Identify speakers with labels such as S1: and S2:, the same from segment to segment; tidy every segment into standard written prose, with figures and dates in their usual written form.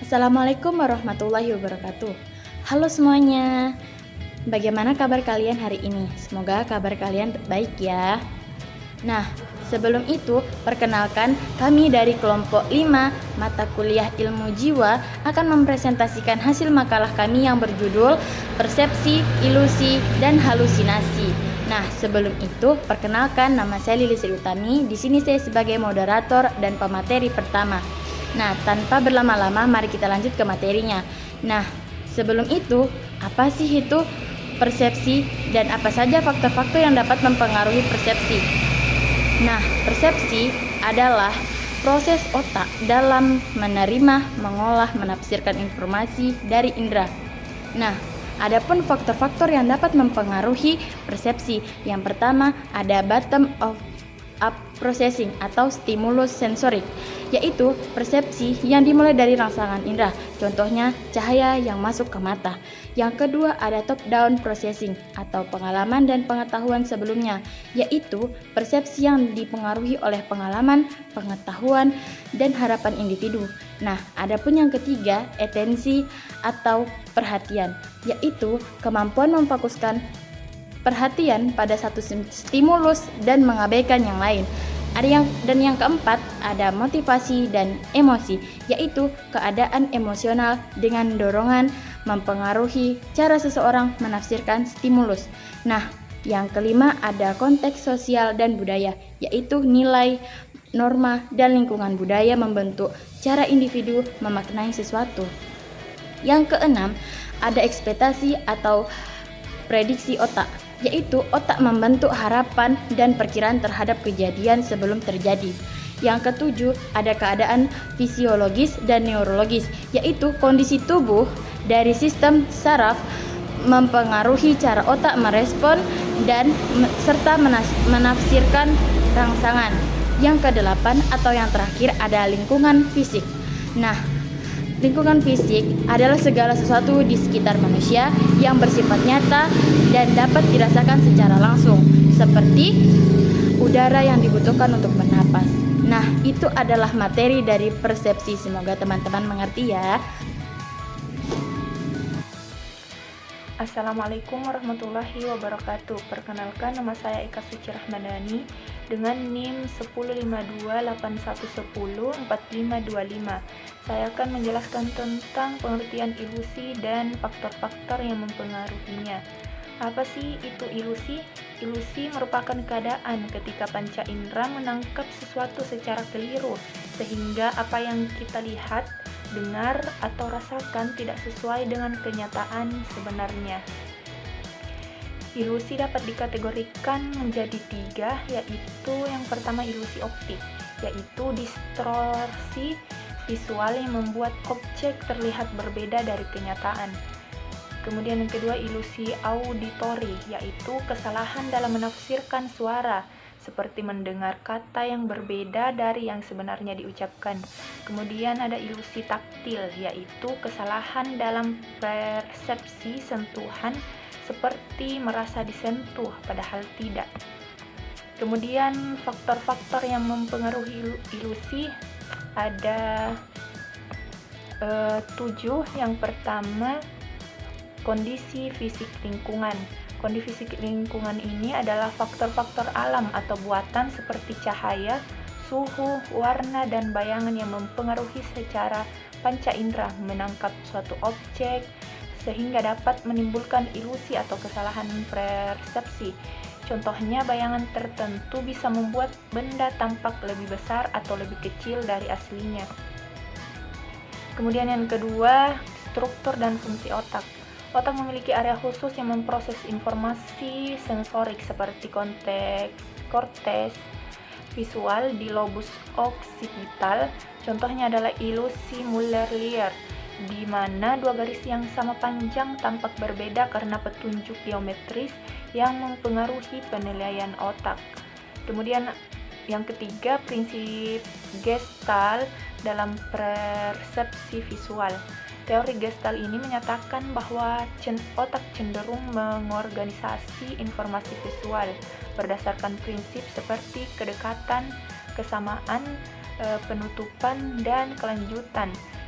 S1: Assalamualaikum warahmatullahi wabarakatuh. Halo semuanya, bagaimana kabar kalian hari ini? Semoga kabar kalian baik ya. Nah, sebelum itu perkenalkan kami dari kelompok 5 mata kuliah ilmu jiwa akan mempresentasikan hasil makalah kami yang berjudul Persepsi, Ilusi, dan Halusinasi. Nah, sebelum itu perkenalkan nama saya Lili Sri Utami. Di sini saya sebagai moderator dan pemateri pertama. Nah, tanpa berlama-lama mari kita lanjut ke materinya. Nah, sebelum itu, apa sih itu persepsi dan apa saja faktor-faktor yang dapat mempengaruhi persepsi? Nah, persepsi adalah proses otak dalam menerima, mengolah, menafsirkan informasi dari indera. Nah, adapun faktor-faktor yang dapat mempengaruhi persepsi, yang pertama ada bottom of up processing atau stimulus sensorik, yaitu persepsi yang dimulai dari rangsangan indera, contohnya cahaya yang masuk ke mata. Yang kedua ada top down processing atau pengalaman dan pengetahuan sebelumnya, yaitu persepsi yang dipengaruhi oleh pengalaman, pengetahuan, dan harapan individu. Nah, adapun yang ketiga atensi atau perhatian, yaitu kemampuan memfokuskan perhatian pada satu stimulus dan mengabaikan yang lain. Dan yang keempat ada motivasi dan emosi, yaitu keadaan emosional dengan dorongan mempengaruhi cara seseorang menafsirkan stimulus. Nah, yang kelima ada konteks sosial dan budaya, yaitu nilai, norma, dan lingkungan budaya membentuk cara individu memaknai sesuatu. Yang keenam ada ekspektasi atau prediksi otak, yaitu otak membentuk harapan dan perkiraan terhadap kejadian sebelum terjadi. Yang ketujuh ada keadaan fisiologis dan neurologis, yaitu kondisi tubuh dari sistem saraf mempengaruhi cara otak merespon dan serta menafsirkan rangsangan. Yang kedelapan atau yang terakhir ada lingkungan fisik. Nah, lingkungan fisik adalah segala sesuatu di sekitar manusia yang bersifat nyata dan dapat dirasakan secara langsung, seperti udara yang dibutuhkan untuk bernapas. Nah, itu adalah materi dari persepsi. Semoga teman-teman mengerti ya.
S2: Assalamualaikum warahmatullahi wabarakatuh. Perkenalkan, nama saya Eka Suci Rahmadani dengan NIM 105281104525. Saya akan menjelaskan tentang pengertian ilusi dan faktor-faktor yang mempengaruhinya. Apa sih itu ilusi? Ilusi merupakan keadaan ketika panca indera menangkap sesuatu secara keliru, sehingga apa yang kita lihat, dengar, atau rasakan tidak sesuai dengan kenyataan sebenarnya. Ilusi dapat dikategorikan menjadi 3, yaitu yang pertama ilusi optik, yaitu distorsi visual yang membuat objek terlihat berbeda dari kenyataan. Kemudian yang kedua ilusi auditori, yaitu kesalahan dalam menafsirkan suara, seperti mendengar kata yang berbeda dari yang sebenarnya diucapkan. Kemudian ada ilusi taktil, yaitu kesalahan dalam persepsi sentuhan, seperti merasa disentuh padahal tidak. Kemudian faktor-faktor yang mempengaruhi ilusi ada 7. Yang pertama, kondisi fisik lingkungan. Kondisi fisik lingkungan ini adalah faktor-faktor alam atau buatan seperti cahaya, suhu, warna, dan bayangan yang mempengaruhi secara panca indera menangkap suatu objek sehingga dapat menimbulkan ilusi atau kesalahan persepsi. Contohnya, bayangan tertentu bisa membuat benda tampak lebih besar atau lebih kecil dari aslinya. Kemudian yang kedua, struktur dan fungsi otak. Otak memiliki area khusus yang memproses informasi sensorik seperti korteks visual di lobus occipital. Contohnya adalah ilusi Muller-Lyer, di mana dua garis yang sama panjang tampak berbeda karena petunjuk geometris yang mempengaruhi penilaian otak. Kemudian yang ketiga, prinsip Gestalt dalam persepsi visual. Teori Gestalt ini menyatakan bahwa otak cenderung mengorganisasi informasi visual berdasarkan prinsip seperti kedekatan, kesamaan, penutupan, dan kelanjutan.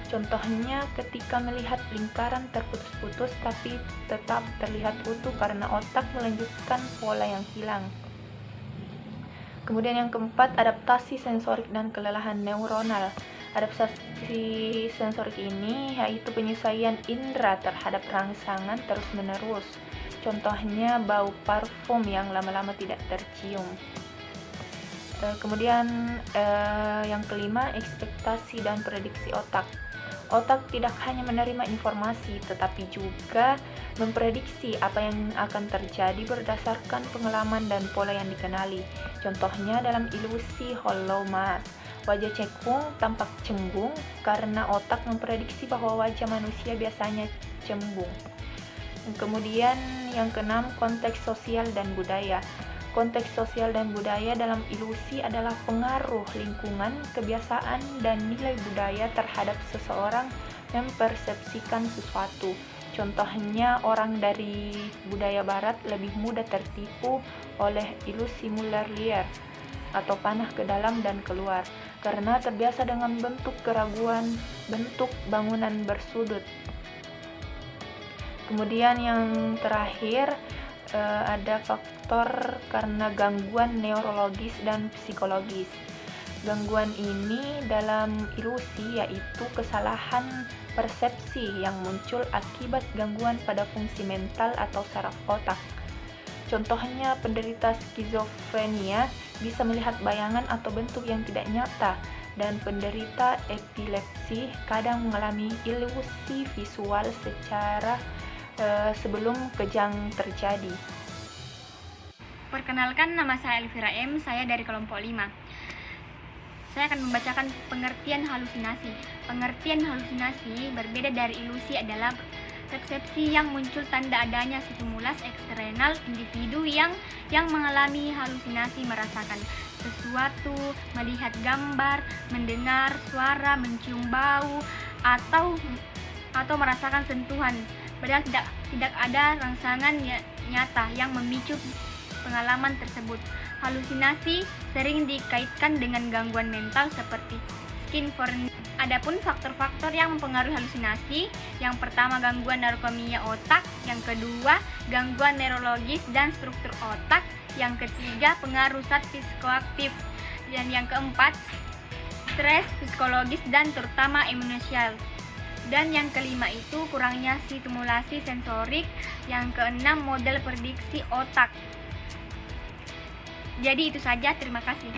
S2: Contohnya ketika melihat lingkaran terputus-putus tapi tetap terlihat utuh karena otak melanjutkan pola yang hilang. Kemudian yang keempat, adaptasi sensorik dan kelelahan neuronal. Adaptasi sensorik ini yaitu penyesuaian indera terhadap rangsangan terus-menerus. Contohnya bau parfum yang lama-lama tidak tercium. Kemudian yang kelima, ekspektasi dan prediksi otak. Otak tidak hanya menerima informasi, tetapi juga memprediksi apa yang akan terjadi berdasarkan pengalaman dan pola yang dikenali. Contohnya dalam ilusi Hollow Mask, wajah cekung tampak cembung karena otak memprediksi bahwa wajah manusia biasanya cembung. Kemudian yang keenam, konteks sosial dan budaya. Konteks sosial dan budaya dalam ilusi adalah pengaruh lingkungan, kebiasaan, dan nilai budaya terhadap seseorang mempersepsikan sesuatu. Contohnya, orang dari budaya barat lebih mudah tertipu oleh ilusi Muller-Lyer atau panah ke dalam dan keluar karena terbiasa dengan bentuk keraguan, bentuk bangunan bersudut. Kemudian yang terakhir, ada faktor karena gangguan neurologis dan psikologis. Gangguan ini dalam ilusi yaitu kesalahan persepsi yang muncul akibat gangguan pada fungsi mental atau saraf otak. Contohnya penderita skizofrenia bisa melihat bayangan atau bentuk yang tidak nyata, dan penderita epilepsi kadang mengalami ilusi visual secara sebelum kejang terjadi.
S3: Perkenalkan, nama saya Elvira M. Saya dari kelompok 5. Saya akan membacakan pengertian halusinasi. Pengertian halusinasi berbeda dari ilusi adalah persepsi yang muncul tanda adanya stimulus eksternal. Individu yang mengalami halusinasi merasakan sesuatu, melihat gambar, mendengar suara, mencium bau, atau merasakan sentuhan. Padahal tidak ada rangsangan nyata yang memicu pengalaman tersebut. Halusinasi sering dikaitkan dengan gangguan mental seperti skizofrenia. Adapun faktor-faktor yang mempengaruhi halusinasi, yang pertama gangguan neurokimia otak, yang kedua gangguan neurologis dan struktur otak, yang ketiga pengaruh zat psikoaktif, dan yang keempat stres psikologis dan terutama emosional. Dan yang kelima itu kurangnya stimulasi sensorik, yang keenam model prediksi otak. Jadi itu saja, terima kasih.